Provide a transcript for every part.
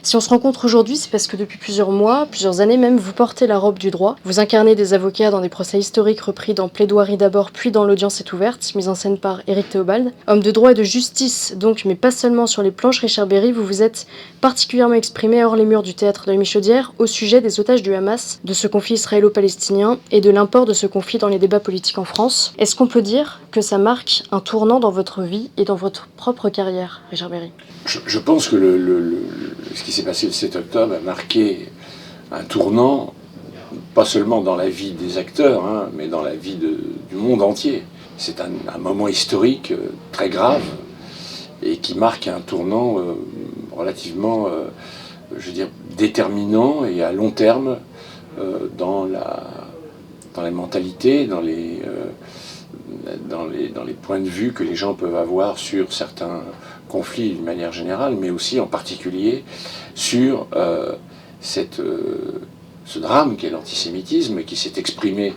Si on se rencontre aujourd'hui, c'est parce que depuis plusieurs mois, plusieurs années même, vous portez la robe du droit. Vous incarnez des avocats dans des procès historiques repris dans Plaidoirie d'abord, puis dans L'audience est ouverte, mise en scène par Éric Théobald. Homme de droit et de justice, donc, mais pas seulement sur les planches, Richard Berry, vous vous êtes particulièrement exprimé hors les murs du théâtre de la Michaudière au sujet des otages du Hamas, de ce conflit israélo-palestinien et de l'import de ce conflit dans les débats politiques en France. Est-ce qu'on peut dire que ça marque un tournant dans votre vie et dans votre propre carrière, Richard Berry? Je pense que ce qui s'est passé le 7 octobre a marqué un tournant, pas seulement dans la vie des acteurs, mais dans la vie du monde entier. C'est un moment historique très grave et qui marque un tournant relativement, déterminant et à long terme dans les mentalités, dans les points de vue que les gens peuvent avoir sur certains conflits d'une manière générale, mais aussi en particulier sur ce drame qu'est l'antisémitisme, qui s'est exprimé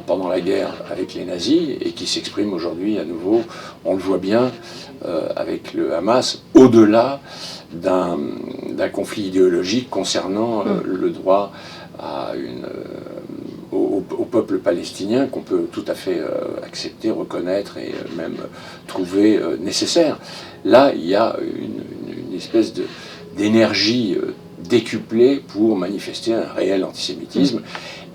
pendant la guerre avec les nazis et qui s'exprime aujourd'hui à nouveau, on le voit bien, avec le Hamas, au-delà d'un conflit idéologique concernant le droit à au peuple palestinien qu'on peut tout à fait accepter, reconnaître et même trouver nécessaire. Là, il y a une espèce d'énergie décuplée pour manifester un réel antisémitisme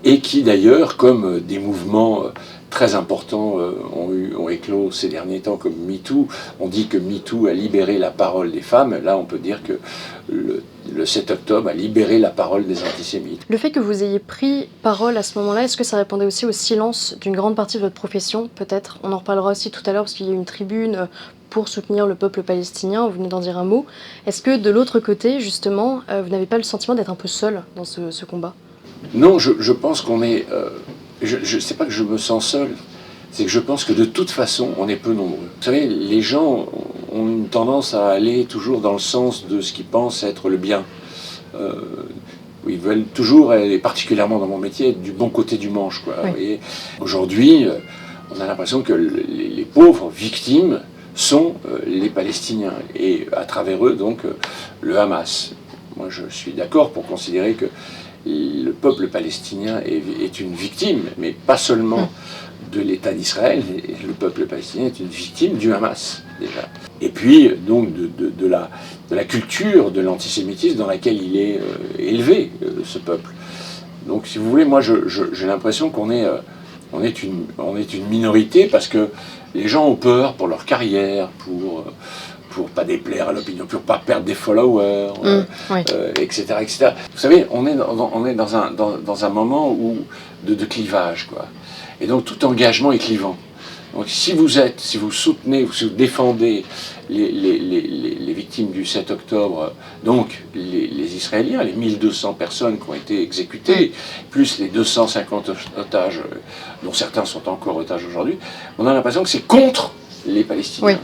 et qui d'ailleurs, comme des mouvements très importants ont éclos ces derniers temps comme MeToo, on dit que MeToo a libéré la parole des femmes, là on peut dire que le 7 octobre a libéré la parole des antisémites. Le fait que vous ayez pris parole à ce moment-là, est-ce que ça répondait aussi au silence d'une grande partie de votre profession, peut-être? On en reparlera aussi tout à l'heure parce qu'il y a eu une tribune pour soutenir le peuple palestinien, vous venez d'en dire un mot. Est-ce que de l'autre côté, justement, vous n'avez pas le sentiment d'être un peu seul dans ce combat? Non, je pense qu'on est... sais pas que je me sens seul, c'est que je pense que de toute façon, on est peu nombreux. Vous savez, les gens ont une tendance à aller toujours dans le sens de ce qu'ils pensent être le bien. Ils veulent toujours, et particulièrement dans mon métier, être du bon côté du manche, quoi. Oui. Aujourd'hui, on a l'impression que les pauvres victimes sont les Palestiniens, et à travers eux, donc, le Hamas. Moi, je suis d'accord pour considérer que le peuple palestinien est une victime, mais pas seulement de l'État d'Israël. Le peuple palestinien est une victime du Hamas, déjà. Et puis, donc, de la culture de l'antisémitisme dans laquelle il est élevé, ce peuple. Donc, si vous voulez, moi, j'ai l'impression qu'on est une minorité parce que les gens ont peur pour leur carrière, pour pas déplaire à l'opinion, pour pas perdre des followers, etc., etc. Vous savez, on est dans un moment de clivage, quoi. Et donc tout engagement est clivant. Donc si vous soutenez, si vous défendez les victimes du 7 octobre, donc les Israéliens, les 1200 personnes qui ont été exécutées, plus les 250 otages, dont certains sont encore otages aujourd'hui, on a l'impression que c'est contre les Palestiniens. Oui.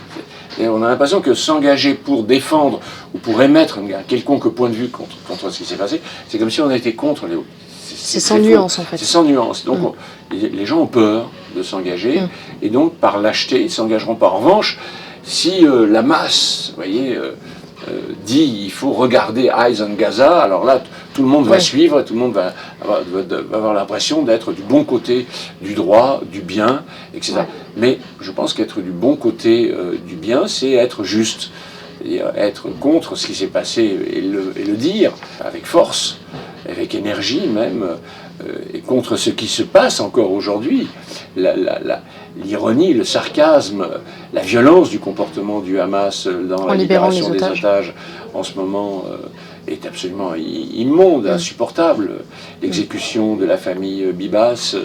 Et on a l'impression que s'engager pour défendre ou pour émettre un quelconque point de vue contre ce qui s'est passé, c'est comme si on était contre les... C'est sans nuance, en fait. C'est sans nuance. Donc les gens ont peur de s'engager, et donc par lâcheté, ils ne s'engageront pas. En revanche, si la masse, vous voyez, dit il faut regarder Eyes on Gaza, alors là, tout le monde va suivre, tout le monde va avoir l'impression d'être du bon côté du droit, du bien, etc. Mais je pense qu'être du bon côté du bien, c'est être juste, et être contre ce qui s'est passé et le dire avec force, avec énergie même, et contre ce qui se passe encore aujourd'hui. L'ironie, le sarcasme, la violence du comportement du Hamas dans la libération des otages en ce moment est absolument immonde, insupportable. L'exécution de la famille Bibas.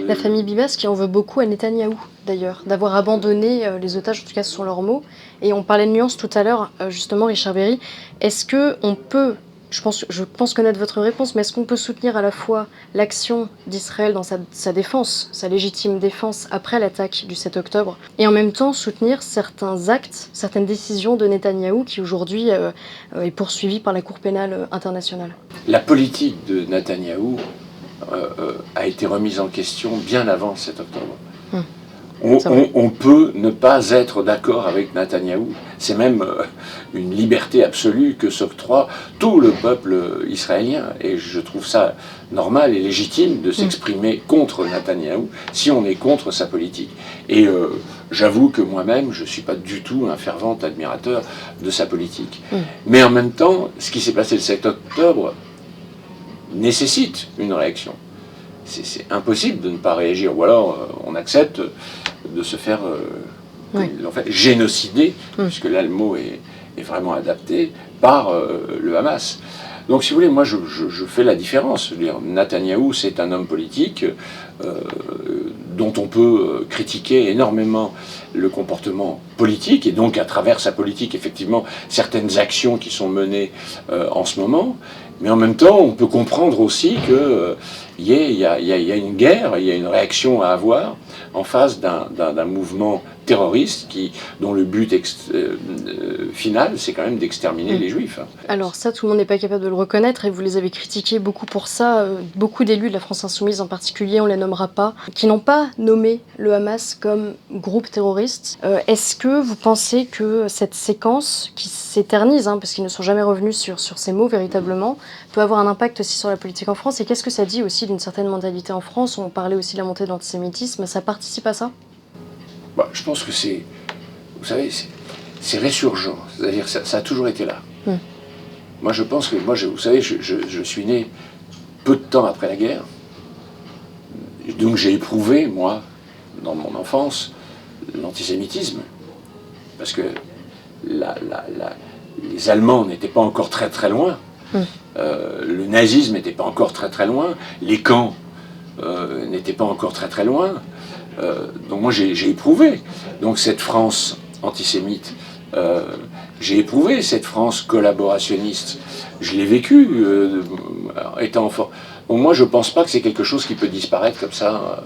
La famille Bibas qui en veut beaucoup à Netanyahou, d'ailleurs, d'avoir abandonné les otages, en tout cas ce sont leurs mots. Et on parlait de nuances tout à l'heure, justement, Richard Berry. Est-ce qu'on peut... Je pense connaître votre réponse, mais est-ce qu'on peut soutenir à la fois l'action d'Israël dans sa défense, sa légitime défense après l'attaque du 7 octobre, et en même temps soutenir certains actes, certaines décisions de Netanyahou qui aujourd'hui est poursuivi par la Cour pénale internationale? La politique de Netanyahou a été remise en question bien avant le 7 octobre. On peut ne pas être d'accord avec Netanyahou. C'est même une liberté absolue que s'octroie tout le peuple israélien. Et je trouve ça normal et légitime de s'exprimer contre Netanyahou si on est contre sa politique. Et j'avoue que moi-même, je ne suis pas du tout un fervent admirateur de sa politique. Mais en même temps, ce qui s'est passé le 7 octobre nécessite une réaction. C'est impossible de ne pas réagir, ou alors on accepte de se faire en fait, génocider, puisque là le mot est vraiment adapté, par le Hamas. Donc si vous voulez, moi je fais la différence. Je veux dire, Netanyahou, c'est un homme politique dont on peut critiquer énormément le comportement politique, et donc à travers sa politique, effectivement, certaines actions qui sont menées en ce moment. Mais en même temps, on peut comprendre aussi qu'il y a une guerre, il y a une réaction à avoir en face d'un mouvement terroriste dont le but final, c'est quand même d'exterminer les Juifs. Alors ça, tout le monde n'est pas capable de le reconnaître, et vous les avez critiqués beaucoup pour ça. Beaucoup d'élus de la France Insoumise en particulier, on ne les nommera pas, qui n'ont pas nommé le Hamas comme groupe terroriste. Est-ce que vous pensez que cette séquence, qui s'éternise, parce qu'ils ne sont jamais revenus sur ces mots véritablement, peut avoir un impact aussi sur la politique en France? Et qu'est-ce que ça dit aussi d'une certaine mentalité en France? On parlait aussi de la montée de l'antisémitisme, ça participe à ça? Je pense que vous savez, c'est résurgent, c'est-à-dire que ça a toujours été là. Moi je pense que, vous savez, je suis né peu de temps après la guerre, donc j'ai éprouvé, moi, dans mon enfance, l'antisémitisme, parce que les Allemands n'étaient pas encore très très loin, le nazisme n'était pas encore très très loin, les camps n'étaient pas encore très très loin. Donc moi j'ai éprouvé donc cette France antisémite, j'ai éprouvé cette France collaborationniste, je l'ai vécu étant enfant. Donc moi je pense pas que c'est quelque chose qui peut disparaître comme ça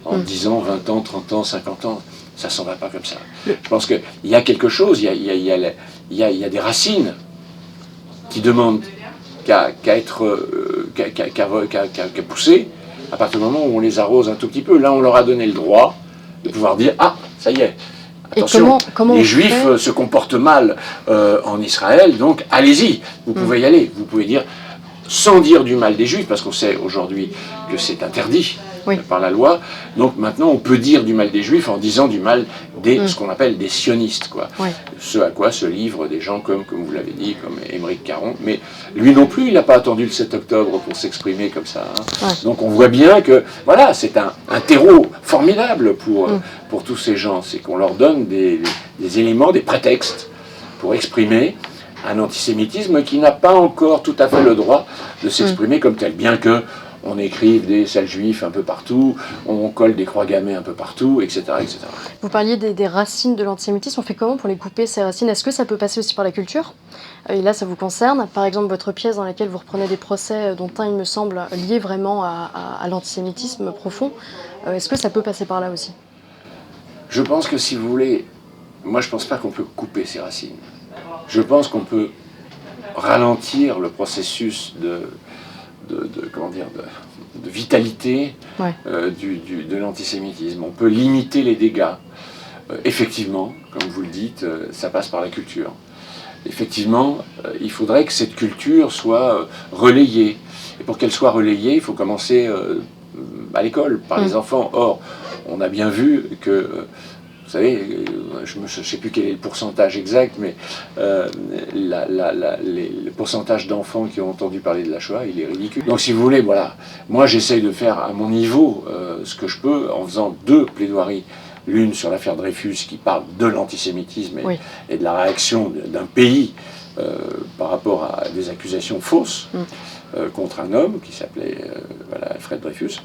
en 10 ans, 20 ans, 30 ans, 50 ans, ça s'en va pas comme ça. Je pense qu'il y a quelque chose, il y a des racines qui demandent qu'à pousser à partir du moment où on les arrose un tout petit peu. Là, on leur a donné le droit de pouvoir dire « Ah, ça y est, attention, comment les Juifs se comportent mal en Israël, donc allez-y, vous pouvez y aller. » Vous pouvez dire, sans dire du mal des Juifs, parce qu'on sait aujourd'hui que c'est interdit par la loi, donc maintenant on peut dire du mal des Juifs en disant du mal ce qu'on appelle des sionistes, quoi. Ce à quoi se livrent des gens comme vous l'avez dit, comme Émeric Caron, mais lui non plus, il n'a pas attendu le 7 octobre pour s'exprimer comme ça. Donc on voit bien que, voilà, c'est un terreau formidable pour tous ces gens, c'est qu'on leur donne des éléments, des prétextes pour exprimer un antisémitisme qui n'a pas encore tout à fait le droit de s'exprimer comme tel, bien que on écrive des salles juifs un peu partout, on colle des croix gammées un peu partout, etc. etc. Vous parliez des racines de l'antisémitisme, on fait comment pour les couper, ces racines? Est-ce que ça peut passer aussi par la culture? Et là, ça vous concerne. Par exemple, votre pièce dans laquelle vous reprenez des procès, dont un, il me semble, lié vraiment à l'antisémitisme profond. Est-ce que ça peut passer par là aussi? Je pense que si vous voulez, moi je pense pas qu'on peut couper ces racines. Je pense qu'on peut ralentir le processus de vitalité de l'antisémitisme. On peut limiter les dégâts. Effectivement, comme vous le dites, ça passe par la culture. Effectivement, il faudrait que cette culture soit relayée. Et pour qu'elle soit relayée, il faut commencer à l'école, par les enfants. Or, on a bien vu que... Vous savez, je ne sais plus quel est le pourcentage exact, mais le pourcentage d'enfants qui ont entendu parler de la Shoah, il est ridicule. Donc si vous voulez, voilà, moi j'essaye de faire à mon niveau ce que je peux en faisant 2 plaidoiries. L'une sur l'affaire Dreyfus qui parle de l'antisémitisme et de la réaction d'un pays par rapport à des accusations fausses contre un homme qui s'appelait Alfred Dreyfus.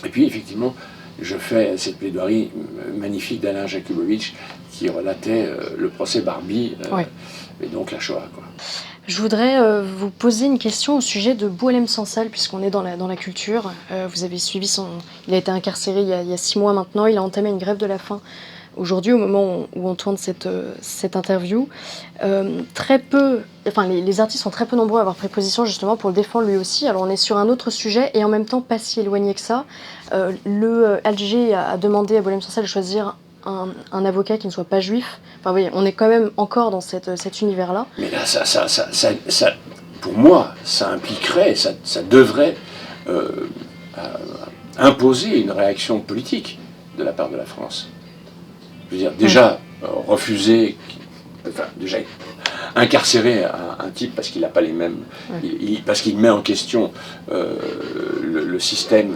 Et puis effectivement, je fais cette plaidoirie magnifique d'Alain Jakubowicz qui relatait le procès Barbie et donc la Shoah, quoi. Je voudrais vous poser une question au sujet de Boualem Sansal, puisqu'on est dans la culture. Vous avez suivi il a été incarcéré il y a 6 mois maintenant, il a entamé une grève de la faim Aujourd'hui, au moment où on tourne cette interview, très peu, enfin les artistes sont très peu nombreux à avoir pris position justement pour le défendre lui aussi. Alors on est sur un autre sujet et en même temps pas si éloigné que ça. Le LG a demandé à Boualem Sansal de choisir un avocat qui ne soit pas juif. Enfin oui, on est quand même encore dans cet univers-là. Mais là, pour moi, ça impliquerait, ça devrait imposer une réaction politique de la part de la France. Je veux dire, déjà, refuser, enfin, déjà, incarcérer un type parce qu'il n'a pas les mêmes, parce qu'il met en question le système,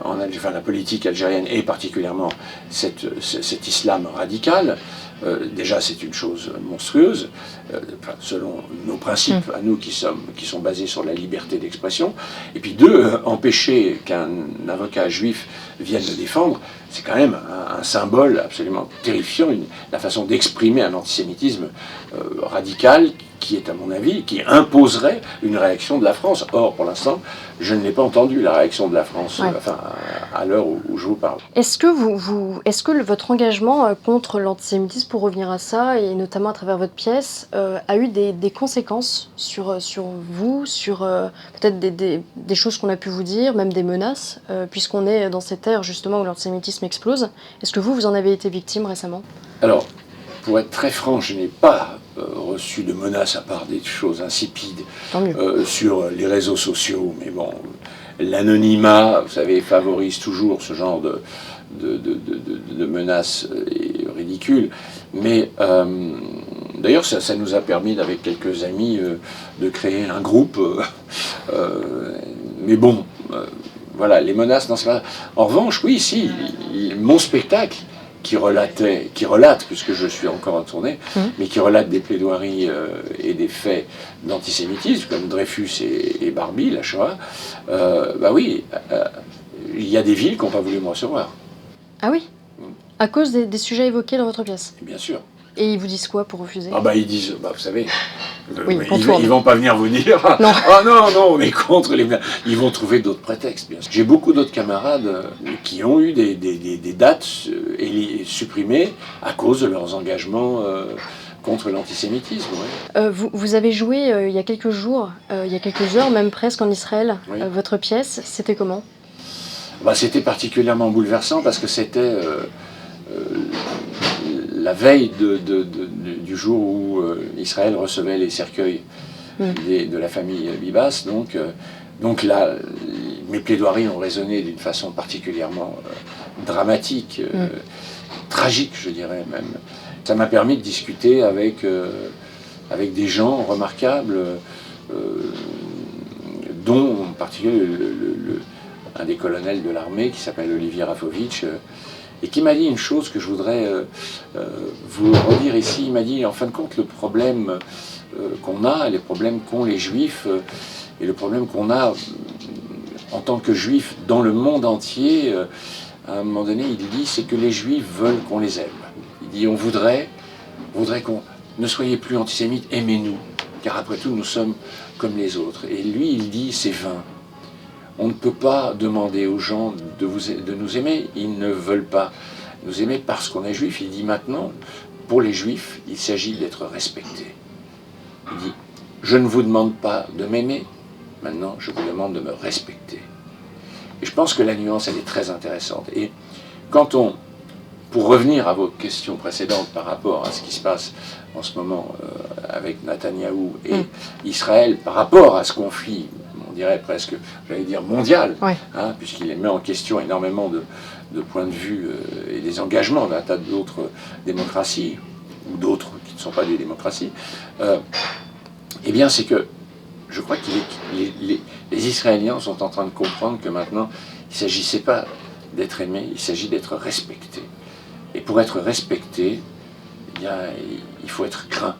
enfin, la politique algérienne et particulièrement cet islam radical, déjà c'est une chose monstrueuse, enfin, selon nos principes à nous qui sont basés sur la liberté d'expression. Et puis deux, empêcher qu'un avocat juif vienne le défendre, c'est quand même un symbole absolument terrifiant, la façon d'exprimer un antisémitisme radical qui est, à mon avis, qui imposerait une réaction de la France. Or, pour l'instant, je ne l'ai pas entendu, la réaction de la France, enfin, à l'heure où je vous parle. Est-ce que votre engagement contre l'antisémitisme, pour revenir à ça, et notamment à travers votre pièce, a eu des conséquences sur vous, sur peut-être des choses qu'on a pu vous dire, même des menaces, puisqu'on est dans cette ère justement où l'antisémitisme explose. Est-ce que vous en avez été victime récemment? Alors, pour être très franc, je n'ai pas reçu de menaces à part des choses insipides sur les réseaux sociaux, mais bon, l'anonymat, vous savez, favorise toujours ce genre de menaces ridicules. Mais d'ailleurs, ça nous a permis, avec quelques amis, de créer un groupe. Mais bon, voilà, les menaces, non, c'est pas. En revanche, oui, si, mon spectacle, qui relate, puisque je suis encore en tournée, mais qui relate des plaidoiries et des faits d'antisémitisme, comme Dreyfus et Barbie, la Shoah, bah oui, il y a des villes qui n'ont pas voulu me recevoir. Ah oui? À cause des sujets évoqués dans votre pièce? Bien sûr. Et ils vous disent quoi pour refuser? Ah bah ils disent, bah vous savez, oui, ils vont pas venir vous dire, non. Ah non, on est contre les... Ils vont trouver d'autres prétextes, bien sûr. J'ai beaucoup d'autres camarades qui ont eu des dates supprimées à cause de leurs engagements contre l'antisémitisme. Ouais. Vous avez joué il y a quelques jours, il y a quelques heures même presque en Israël, votre pièce, c'était comment? Bah, c'était particulièrement bouleversant parce que c'était la veille du jour où Israël recevait les cercueils de la famille Bibas. Donc là, mes plaidoiries ont résonné d'une façon particulièrement dramatique, tragique, je dirais même. Ça m'a permis de discuter avec des gens remarquables, dont en particulier un des colonels de l'armée qui s'appelle Olivier Rafovitch, et qui m'a dit une chose que je voudrais vous redire ici. Il m'a dit, en fin de compte, le problème qu'on a, les problèmes qu'ont les Juifs, et le problème qu'on a en tant que Juifs dans le monde entier, à un moment donné, il dit, c'est que les Juifs veulent qu'on les aime. Il dit, on voudrait qu'on ne soyez plus antisémites, aimez-nous, car après tout, nous sommes comme les autres. Et lui, il dit, c'est vain. On ne peut pas demander aux gens de nous aimer, ils ne veulent pas nous aimer parce qu'on est juif. Il dit maintenant, pour les juifs, il s'agit d'être respectés. Il dit, je ne vous demande pas de m'aimer, maintenant je vous demande de me respecter. Et je pense que la nuance, elle est très intéressante. Et quand pour revenir à vos questions précédentes par rapport à ce qui se passe en ce moment avec Netanyahou et Israël, par rapport à ce conflit, on dirait presque, j'allais dire mondial, hein, puisqu'il met en question énormément de points de vue et des engagements d'un tas d'autres démocraties, ou d'autres qui ne sont pas des démocraties, eh bien c'est que je crois que les Israéliens sont en train de comprendre que maintenant, il ne s'agissait pas d'être aimé, il s'agit d'être respecté. Et pour être respecté, eh bien, il faut être craint.